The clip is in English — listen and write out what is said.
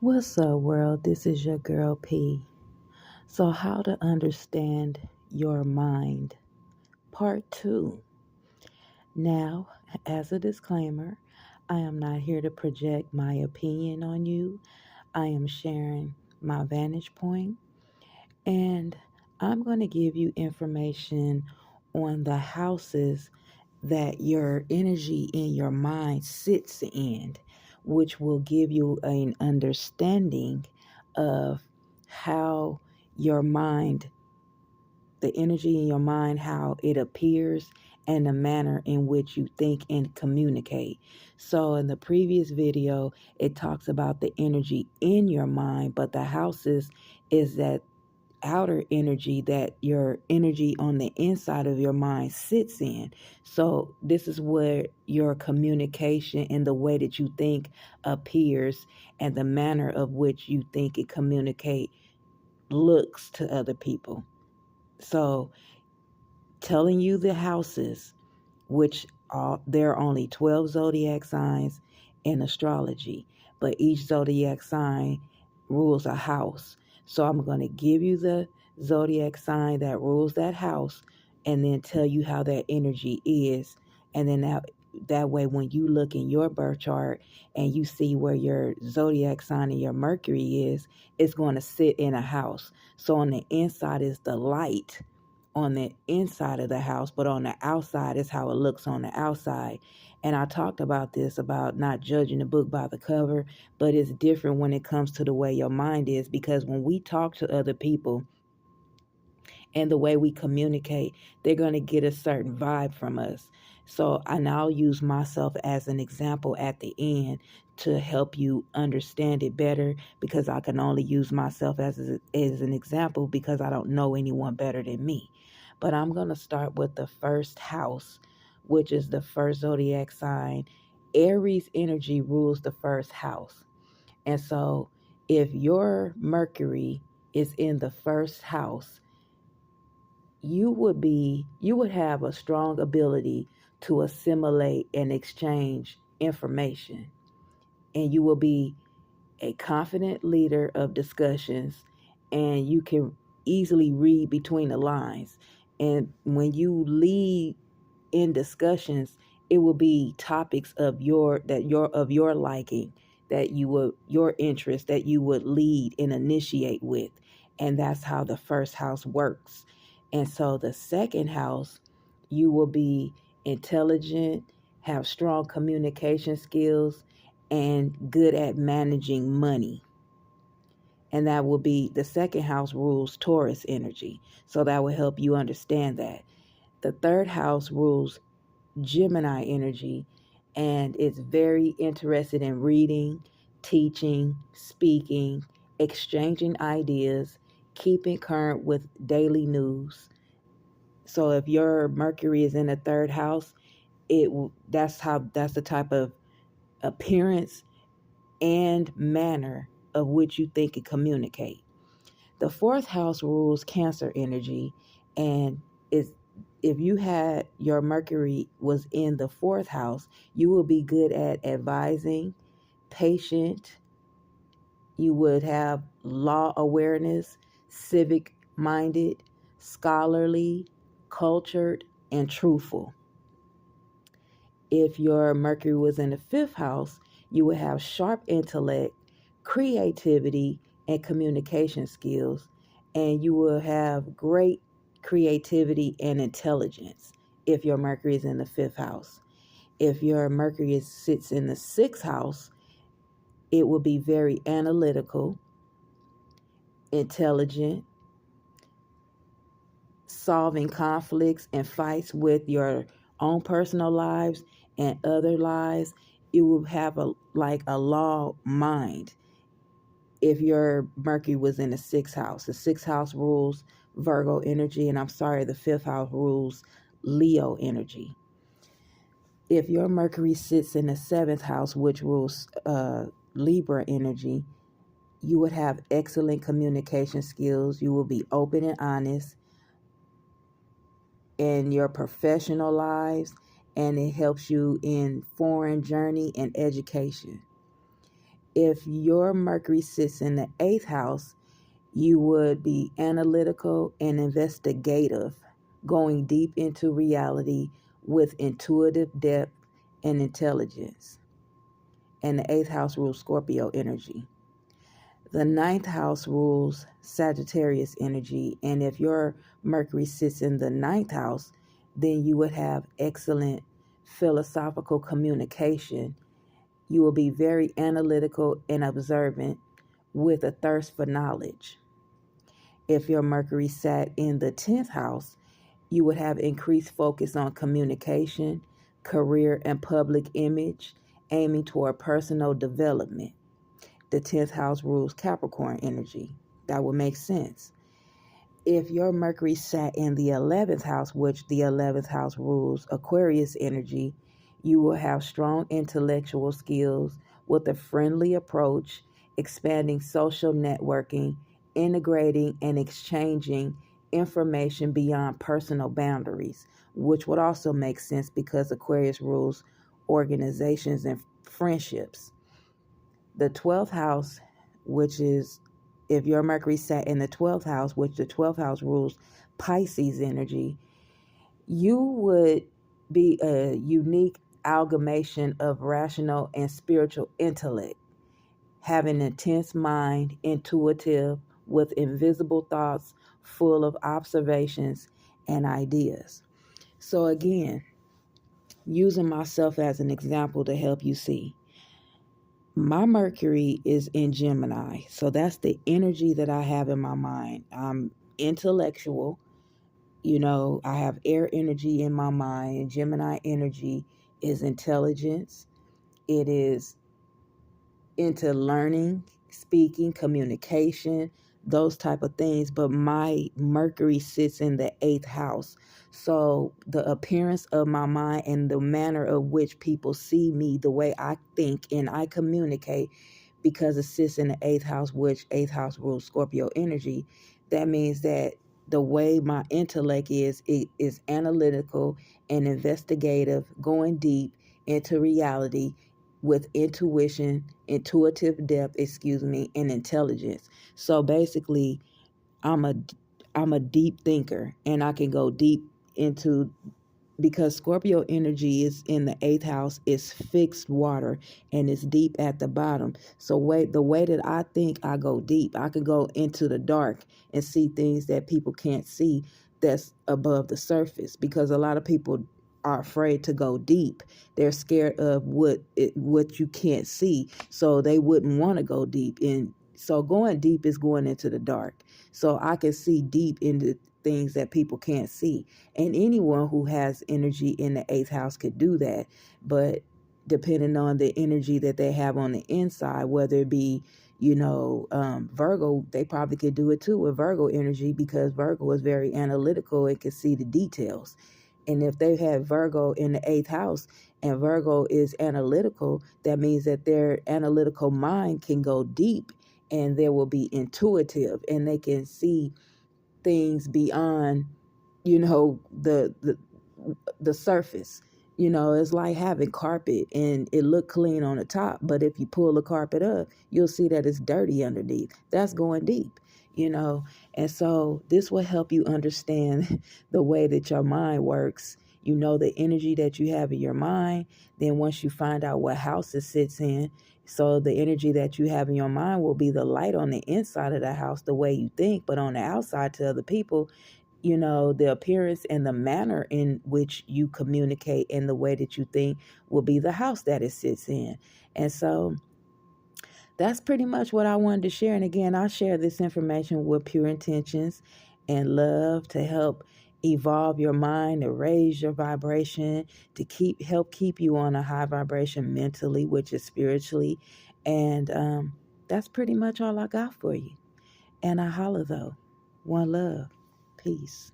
What's up, world? This is your girl P. So, how to understand your mind, part two. Now, as a disclaimer, I am not here to project my opinion on you. I am sharing my vantage point, and I'm going to give you information on the houses that your energy in your mind sits in, which will give you an understanding of how your mind, the energy in your mind, how it appears, and the manner in which you think and communicate. So, in the previous video, it talks about the energy in your mind, but the houses is that outer energy that your energy on the inside of your mind sits in. So this is where your communication and the way that you think appears, and the manner of which you think it communicate looks to other people. So telling you the houses, which are there are only 12 zodiac signs in astrology, but each zodiac sign rules a house. So I'm going to give you the zodiac sign that rules that house, and then tell you how that energy is. And then that way, when you look in your birth chart and you see where your zodiac sign and your Mercury is, it's going to sit in a house. So on the inside is the light on the inside of the house, but on the outside is how it looks on the outside. And I talked about this, about not judging the book by the cover, but it's different when it comes to the way your mind is, because when we talk to other people and the way we communicate, they're going to get a certain vibe from us. So I now use myself as an example at the end to help you understand it better, because I can only use myself as an example because I don't know anyone better than me. But I'm going to start with the first house, which is the first zodiac sign. Aries energy rules the first house. And so if your Mercury is in the first house, you would have a strong ability to assimilate and exchange information, and you will be a confident leader of discussions, and you can easily read between the lines. And when you lead in discussions, it will be topics of your liking, that you would your interest, that you would lead and initiate with. And that's how the first house works. And so the second house, you will be intelligent, have strong communication skills, and good at managing money. And that will be the second house rules Taurus energy. So that will help you understand that. The third house rules Gemini energy, and it's very interested in reading, teaching, speaking, exchanging ideas, keeping current with daily news. So if your Mercury is in the third house, that's the type of appearance and manner of which you think and communicate. The fourth house rules Cancer energy, and is if you had your Mercury was in the fourth house, you will be good at advising, patient. You would have law awareness, civic minded, scholarly, cultured, and truthful. If your Mercury was in the fifth house, you would have sharp intellect, creativity, and communication skills, and you will have great creativity and intelligence if your Mercury is in the fifth house. If your Mercury sits in the sixth house, it will be very analytical, intelligent, solving conflicts and fights with your own personal lives and other lives. You will have a law mind. If your Mercury was in the sixth house, the sixth house rules Virgo energy, and I'm sorry, the fifth house rules Leo energy. If your Mercury sits in the seventh house, which rules Libra energy, you would have excellent communication skills. You will be open and honest in your professional lives, and it helps you in foreign journey and education. If your Mercury sits in the 8th house, you would be analytical and investigative, going deep into reality with intuitive depth and intelligence. And the 8th house rules Scorpio energy. The 9th house rules Sagittarius energy. And if your Mercury sits in the 9th house, then you would have excellent philosophical communication. You will be very analytical and observant with a thirst for knowledge. If your Mercury sat in the 10th house, you would have increased focus on communication, career, and public image, aiming toward personal development. The 10th house rules Capricorn energy. That would make sense. If your Mercury sat in the 11th house, which the 11th house rules Aquarius energy, you will have strong intellectual skills with a friendly approach, expanding social networking, integrating and exchanging information beyond personal boundaries, which would also make sense because Aquarius rules organizations and friendships. The 12th house, which is if your Mercury sat in the 12th house, which the 12th house rules Pisces energy, you would be a unique amalgamation of rational and spiritual intellect, having an intense mind, intuitive, with invisible thoughts, full of observations and ideas. So again, using myself as an example to help you see. My Mercury is in Gemini, so that's the energy that I have in my mind. I'm intellectual, I have air energy in my mind. Gemini energy is intelligence, it is into learning, speaking, communication, those type of things. But my Mercury sits in the 8th house. So the appearance of my mind and the manner of which people see me, the way I think and I communicate, because it sits in the 8th house, which 8th house rules Scorpio energy, that means that the way my intellect is, it is analytical and investigative, going deep into reality with intuitive depth, and intelligence. So basically, I'm a I'm a deep thinker, and I can go deep into, because Scorpio energy is in the 8th house, is fixed water and it's deep at the bottom. So the way that I think, I go deep. I can go into the dark and see things that people can't see, that's above the surface, because a lot of people are afraid to go deep. They're scared of what you can't see, so they wouldn't want to go deep. And so going deep is going into the dark. So I can see deep into things that people can't see. And anyone who has energy in the 8th house could do that. But depending on the energy that they have on the inside, whether it be, Virgo, they probably could do it too with Virgo energy, because Virgo is very analytical and can see the details. And if they have Virgo in the 8th house and Virgo is analytical, that means that their analytical mind can go deep, and they will be intuitive, and they can see things beyond, the surface. It's like having carpet and it look clean on the top, but if you pull the carpet up, you'll see that it's dirty underneath. That's going deep, and so this will help you understand the way that your mind works. The energy that you have in your mind. Then once you find out what house it sits in, so the energy that you have in your mind will be the light on the inside of the house, the way you think, but on the outside to other people, the appearance and the manner in which you communicate and the way that you think will be the house that it sits in. And so that's pretty much what I wanted to share. And again, I share this information with pure intentions and love to help evolve your mind, to raise your vibration, to help keep you on a high vibration mentally, which is spiritually. And that's pretty much all I got for you. And I holla though. One love. Peace.